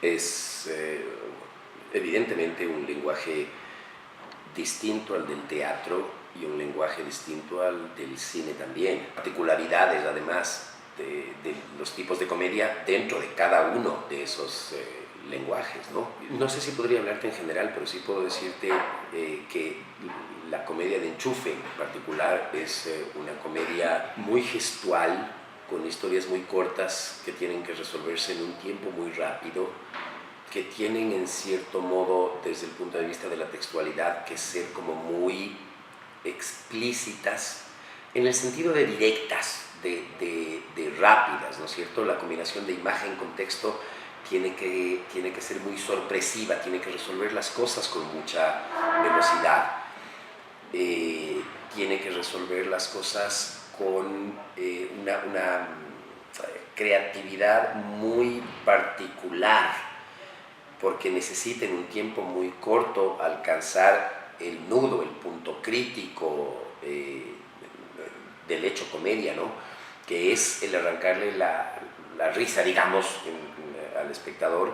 Es evidentemente un lenguaje distinto al del teatro y un lenguaje distinto al del cine también. Particularidades además de los tipos de comedia dentro de cada uno de esos lenguajes, ¿no? No sé si podría hablarte en general, pero sí puedo decirte que la comedia de Enchufe en particular es una comedia muy gestual, con historias muy cortas que tienen que resolverse en un tiempo muy rápido, que tienen en cierto modo, desde el punto de vista de la textualidad, que ser como muy explícitas, en el sentido de directas, de rápidas, ¿no es cierto? La combinación de imagen con texto tiene que ser muy sorpresiva, tiene que resolver las cosas con mucha velocidad, tiene que resolver las cosas con una creatividad muy particular, porque necesita en un tiempo muy corto alcanzar el nudo, el punto crítico del hecho comedia, ¿no? Que es el arrancarle la risa, digamos, al espectador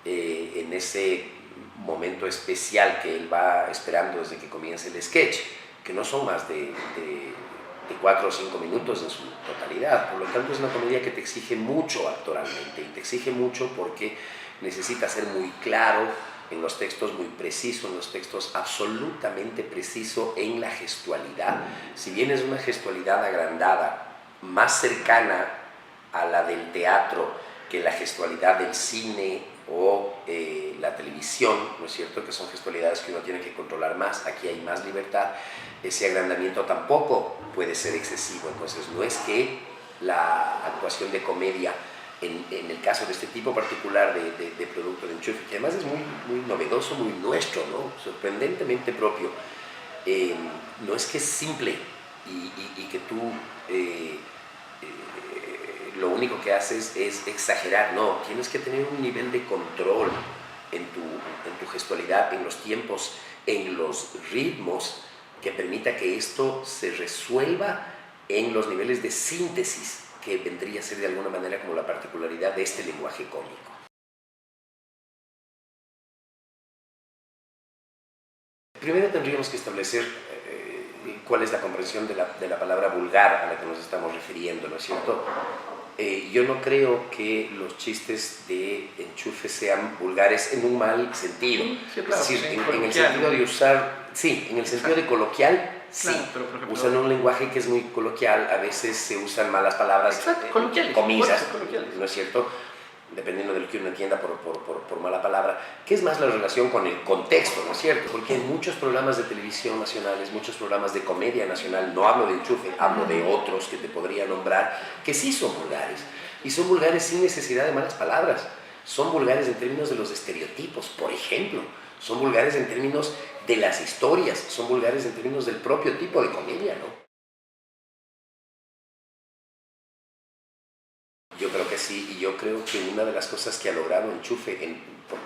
en ese momento especial que él va esperando desde que comienza el sketch, que no son más de 4 o 5 minutos en su totalidad. Por lo tanto, es una comedia que te exige mucho actoralmente, y te exige mucho porque necesita ser muy claro en los textos, muy preciso en los textos, absolutamente preciso en la gestualidad. Si bien es una gestualidad agrandada, más cercana a la del teatro que la gestualidad del cine o la televisión, ¿no es cierto?, que son gestualidades que uno tiene que controlar más, aquí hay más libertad, ese agrandamiento tampoco puede ser excesivo. Entonces no es que la actuación de comedia en el caso de este tipo particular de producto de Enchufe, que además es muy novedoso, muy nuestro, ¿no?, sorprendentemente propio, no es que es simple y que tú lo único que haces es exagerar, no, tienes que tener un nivel de control en tu gestualidad, en los tiempos, en los ritmos, que permita que esto se resuelva en los niveles de síntesis, que vendría a ser de alguna manera como la particularidad de este lenguaje cómico. Primero tendríamos que establecer cuál es la comprensión de la palabra vulgar a la que nos estamos refiriendo, ¿no es cierto? Yo no creo que los chistes de Enchufe sean vulgares en un mal sentido. Sí, claro, es decir, en el sentido de usar, sí, en el sentido de coloquial, sí. Claro, pero por ejemplo, usan un lenguaje que es muy coloquial, a veces se usan malas palabras, comillas, ¿no es cierto?, dependiendo de lo que uno entienda por mala palabra, que es más la relación con el contexto, ¿no es cierto? Porque en muchos programas de televisión nacionales, muchos programas de comedia nacional, no hablo de Enchufe, hablo de otros que te podría nombrar, que sí son vulgares, y son vulgares sin necesidad de malas palabras, son vulgares en términos de los estereotipos, por ejemplo, son vulgares en términos de las historias, son vulgares en términos del propio tipo de comedia, ¿no? Yo creo que sí, y yo creo que una de las cosas que ha logrado Enchufe,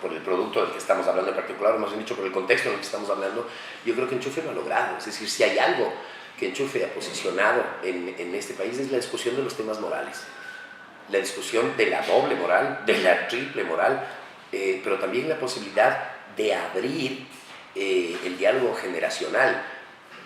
por el producto del que estamos hablando en particular, o más bien dicho, por el contexto en el que estamos hablando, yo creo que Enchufe lo ha logrado. Es decir, si hay algo que Enchufe ha posicionado en este país, es la discusión de los temas morales, la discusión de la doble moral, de la triple moral, pero también la posibilidad de abrir el diálogo generacional,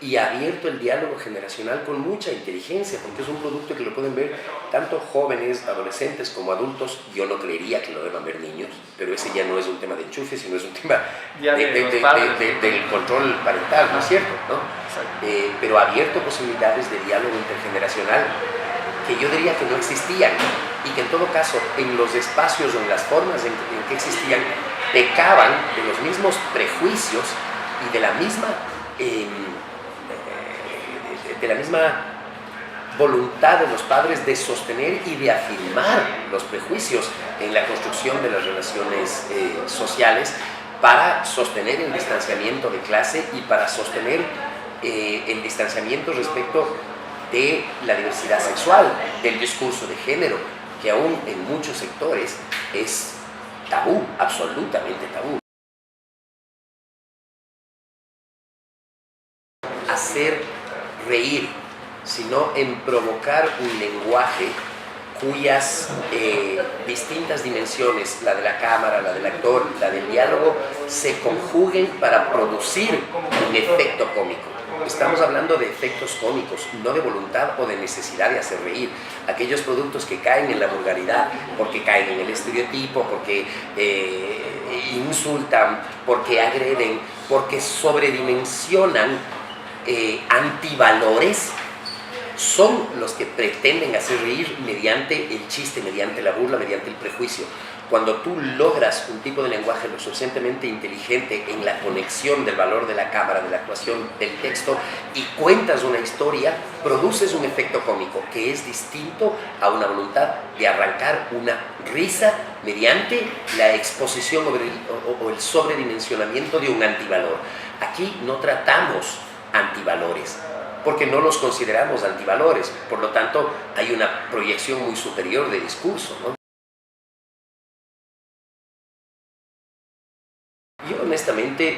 y abierto el diálogo generacional con mucha inteligencia, porque es un producto que lo pueden ver tanto jóvenes, adolescentes como adultos. Yo no creería que lo deban ver niños, pero ese ya no es un tema de Enchufe, sino es un tema del control parental, ¿no es cierto?, ¿no? Pero abierto posibilidades de diálogo intergeneracional que yo diría que no existían, y que en todo caso en los espacios o en las formas en que existían pecaban de los mismos prejuicios y de la misma voluntad de los padres de sostener y de afirmar los prejuicios en la construcción de las relaciones sociales, para sostener el distanciamiento de clase y para sostener el distanciamiento respecto de la diversidad sexual, del discurso de género, que aún en muchos sectores es tabú, absolutamente tabú. Hacer reír, sino en provocar un lenguaje cuyas distintas dimensiones, la de la cámara, la del actor, la del diálogo, se conjuguen para producir un efecto cómico. Estamos hablando de efectos cómicos, no de voluntad o de necesidad de hacer reír. Aquellos productos que caen en la vulgaridad, porque caen en el estereotipo, porque insultan, porque agreden, porque sobredimensionan antivalores, son los que pretenden hacer reír mediante el chiste, mediante la burla, mediante el prejuicio. Cuando tú logras un tipo de lenguaje lo suficientemente inteligente en la conexión del valor de la cámara, de la actuación, del texto, y cuentas una historia, produces un efecto cómico que es distinto a una voluntad de arrancar una risa mediante la exposición o el sobredimensionamiento de un antivalor. Aquí no tratamos antivalores, porque no los consideramos antivalores, por lo tanto hay una proyección muy superior de discurso, ¿no? Yo honestamente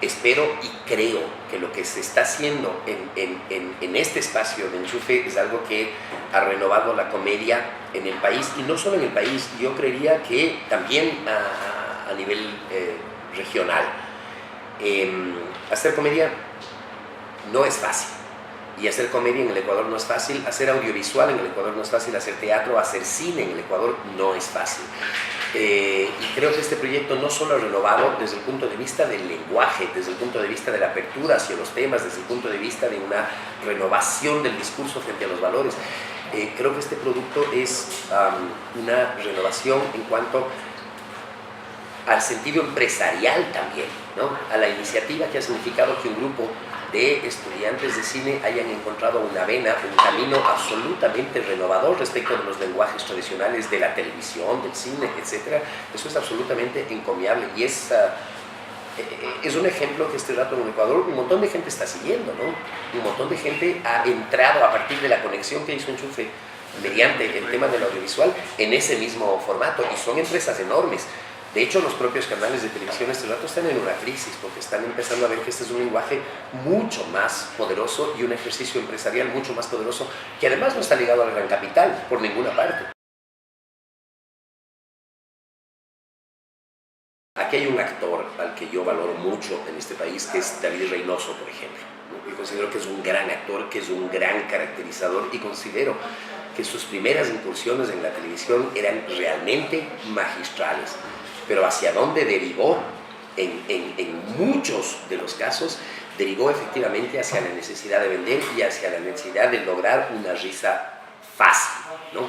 espero y creo que lo que se está haciendo en este espacio de Enchufe es algo que ha renovado la comedia en el país, y no solo en el país, yo creería que también a nivel regional. Hacer comedia no es fácil, y hacer comedia en el Ecuador no es fácil, hacer audiovisual en el Ecuador no es fácil, hacer teatro, hacer cine en el Ecuador no es fácil. Y creo que este proyecto no solo ha renovado desde el punto de vista del lenguaje, desde el punto de vista de la apertura hacia los temas, desde el punto de vista de una renovación del discurso frente a los valores. Creo que este producto es una renovación en cuanto al sentido empresarial también, ¿no? A la iniciativa que ha significado que un grupo de estudiantes de cine hayan encontrado una vena, un camino absolutamente renovador respecto de los lenguajes tradicionales de la televisión, del cine, etc. Eso es absolutamente encomiable, y es un ejemplo que este rato en el Ecuador un montón de gente está siguiendo, ¿no? Un montón de gente ha entrado a partir de la conexión que hizo Enchufe mediante el tema del audiovisual en ese mismo formato, y son empresas enormes. De hecho, los propios canales de televisión este rato están en una crisis, porque están empezando a ver que este es un lenguaje mucho más poderoso y un ejercicio empresarial mucho más poderoso, que además no está ligado al gran capital por ninguna parte. Aquí hay un actor al que yo valoro mucho en este país, que es David Reynoso, por ejemplo. Yo considero que es un gran actor, que es un gran caracterizador, y considero que sus primeras incursiones en la televisión eran realmente magistrales. Pero hacia dónde derivó, en muchos de los casos, derivó efectivamente hacia la necesidad de vender y hacia la necesidad de lograr una risa fácil, ¿no?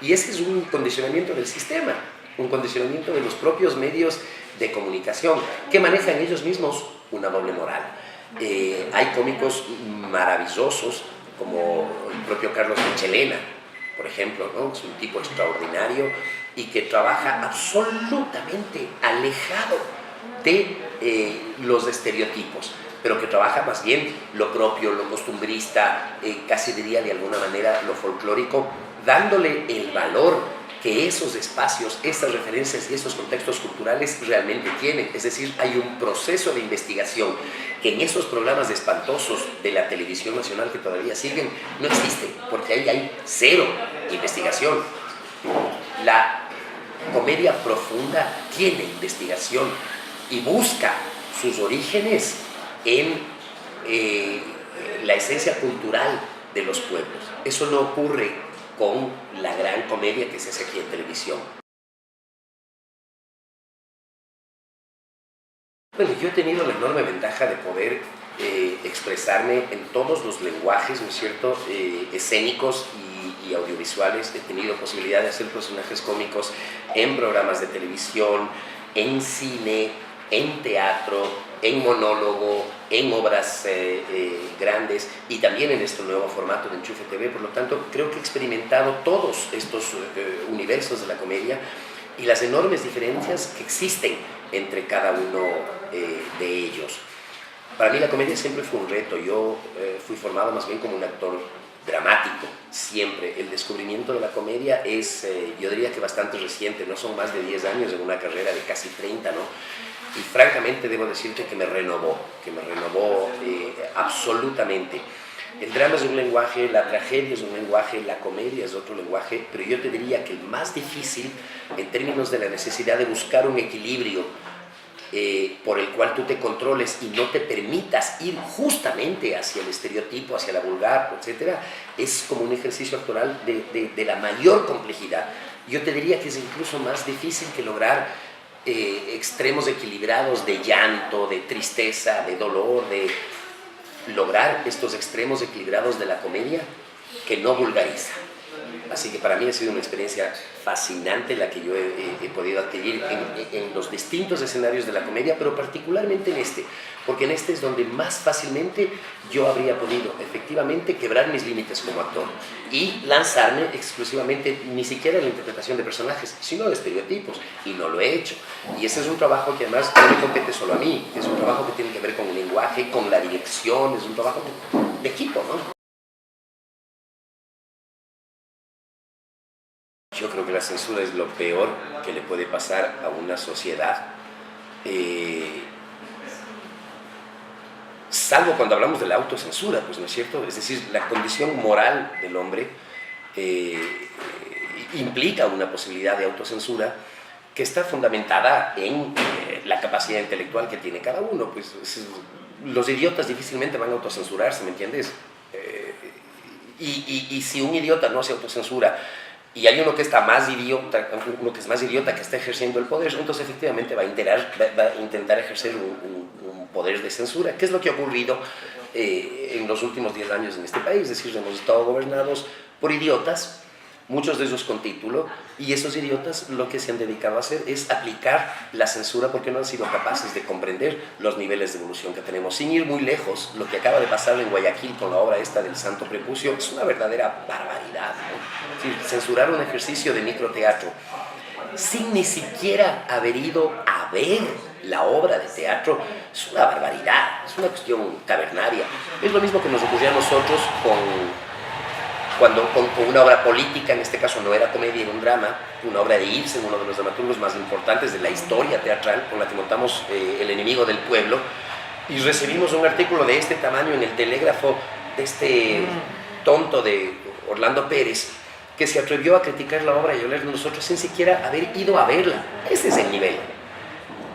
Y ese es un condicionamiento del sistema, un condicionamiento de los propios medios de comunicación, que manejan ellos mismos una doble moral. Hay cómicos maravillosos, como el propio Carlos Michelena, por ejemplo, ¿no? Es un tipo extraordinario y que trabaja absolutamente alejado de los estereotipos, pero que trabaja más bien lo propio, lo costumbrista, casi diría de alguna manera lo folclórico, dándole el valor que esos espacios, estas referencias y esos contextos culturales realmente tienen. Es decir, hay un proceso de investigación que en esos programas de espantosos de la televisión nacional que todavía siguen no existe, porque ahí hay cero investigación. La comedia profunda tiene investigación y busca sus orígenes en la esencia cultural de los pueblos. Eso no ocurre con la gran comedia que se hace aquí en televisión. Bueno, yo he tenido la enorme ventaja de poder expresarme en todos los lenguajes, ¿no es cierto?, escénicos y audiovisuales. He tenido posibilidad de hacer personajes cómicos en programas de televisión, en cine, en teatro, en monólogo, en obras grandes, y también en este nuevo formato de Enchufe TV. Por lo tanto, creo que he experimentado todos estos universos de la comedia y las enormes diferencias que existen entre cada uno de ellos. Para mí la comedia siempre fue un reto. Yo fui formado más bien como un actor dramático, siempre. El descubrimiento de la comedia es, yo diría que bastante reciente, no son más de 10 años en una carrera de casi 30, ¿no? Y francamente debo decirte que me renovó absolutamente. El drama es un lenguaje, la tragedia es un lenguaje, la comedia es otro lenguaje, pero yo te diría que el más difícil en términos de la necesidad de buscar un equilibrio por el cual tú te controles y no te permitas ir justamente hacia el estereotipo, hacia la vulgar, etc., es como un ejercicio actoral de la mayor complejidad. Yo te diría que es incluso más difícil que lograr extremos equilibrados de llanto, de tristeza, de dolor, de lograr estos extremos equilibrados de la comedia que no vulgariza. Así que para mí ha sido una experiencia fascinante la que yo he podido adquirir en los distintos escenarios de la comedia, pero particularmente en este, porque en este es donde más fácilmente yo habría podido efectivamente quebrar mis límites como actor y lanzarme exclusivamente ni siquiera en la interpretación de personajes, sino de estereotipos, y no lo he hecho. Y ese es un trabajo que además no me compete solo a mí, es un trabajo que tiene que ver con el lenguaje, con la dirección, es un trabajo de equipo, ¿no? Yo creo que la censura es lo peor que le puede pasar a una sociedad, salvo cuando hablamos de la autocensura, pues, ¿no es cierto? Es decir, la condición moral del hombre implica una posibilidad de autocensura que está fundamentada en la capacidad intelectual que tiene cada uno. Pues, los idiotas difícilmente van a autocensurarse, ¿me entiendes? Y si un idiota no se autocensura, y hay uno que está más idiota, uno que es más idiota, que está ejerciendo el poder, entonces efectivamente va a intentar ejercer un poder de censura, que es lo que ha ocurrido en los últimos 10 años en este país. Es decir, hemos estado gobernados por idiotas, muchos de ellos con título, y esos idiotas lo que se han dedicado a hacer es aplicar la censura porque no han sido capaces de comprender los niveles de evolución que tenemos. Sin ir muy lejos, lo que acaba de pasar en Guayaquil con la obra esta del Santo Prepucio es una verdadera barbaridad, ¿no? Es decir, censurar un ejercicio de microteatro sin ni siquiera haber ido a ver la obra de teatro es una barbaridad, es una cuestión cavernaria. Es lo mismo que nos ocurría a nosotros con una obra política, en este caso no era comedia, era un drama, una obra de Ibsen, uno de los dramaturgos más importantes de la historia teatral, con la que montamos El enemigo del pueblo, y recibimos un artículo de este tamaño en el Telégrafo de este tonto de Orlando Pérez, que se atrevió a criticar la obra y a hablar de nosotros sin siquiera haber ido a verla. Ese es el nivel.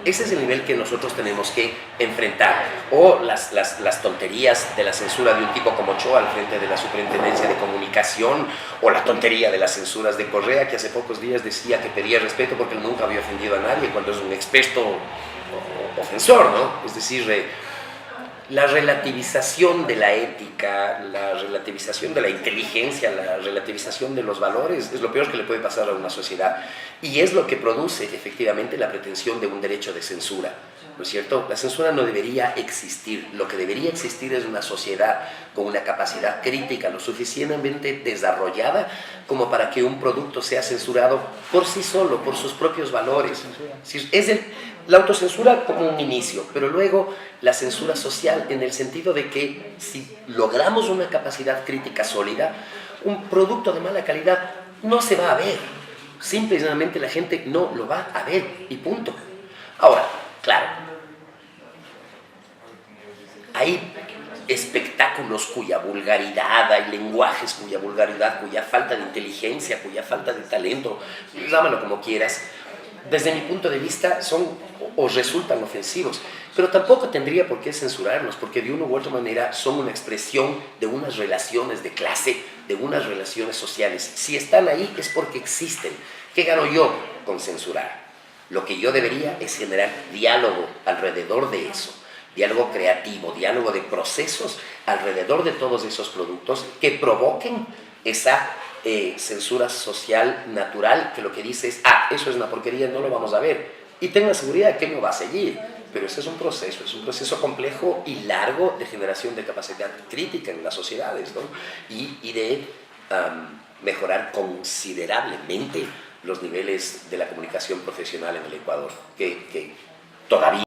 Ese es el nivel que nosotros tenemos que enfrentar. O las tonterías de la censura de un tipo como Ochoa al frente de la Superintendencia de Comunicación, o la tontería de las censuras de Correa, que hace pocos días decía que pedía respeto porque él nunca había ofendido a nadie, cuando es un experto ofensor, ¿no? Es decir, la relativización de la ética, la relativización de la inteligencia, la relativización de los valores es lo peor que le puede pasar a una sociedad, y es lo que produce efectivamente la pretensión de un derecho de censura, ¿no es cierto? La censura no debería existir. Lo que debería existir es una sociedad con una capacidad crítica lo suficientemente desarrollada como para que un producto sea censurado por sí solo, por sus propios valores. Es la autocensura como un inicio, pero luego la censura social, en el sentido de que si logramos una capacidad crítica sólida, un producto de mala calidad no se va a ver. Simple y sencillamente la gente no lo va a ver y punto. Ahora, claro, hay espectáculos cuya vulgaridad, hay lenguajes cuya vulgaridad, cuya falta de inteligencia, cuya falta de talento, llámalo como quieras, desde mi punto de vista son o resultan ofensivos, pero tampoco tendría por qué censurarlos, porque de una u otra manera son una expresión de unas relaciones de clase, de unas relaciones sociales. Si están ahí es porque existen. ¿Qué gano yo con censurar? Lo que yo debería es generar diálogo alrededor de eso, diálogo creativo, diálogo de procesos alrededor de todos esos productos que provoquen esa censura social natural, que lo que dice es, eso es una porquería, no lo vamos a ver, y tenga seguridad que no va a seguir. Pero ese es un proceso complejo y largo de generación de capacidad crítica en las sociedades, ¿no? y de mejorar considerablemente los niveles de la comunicación profesional en el Ecuador, que todavía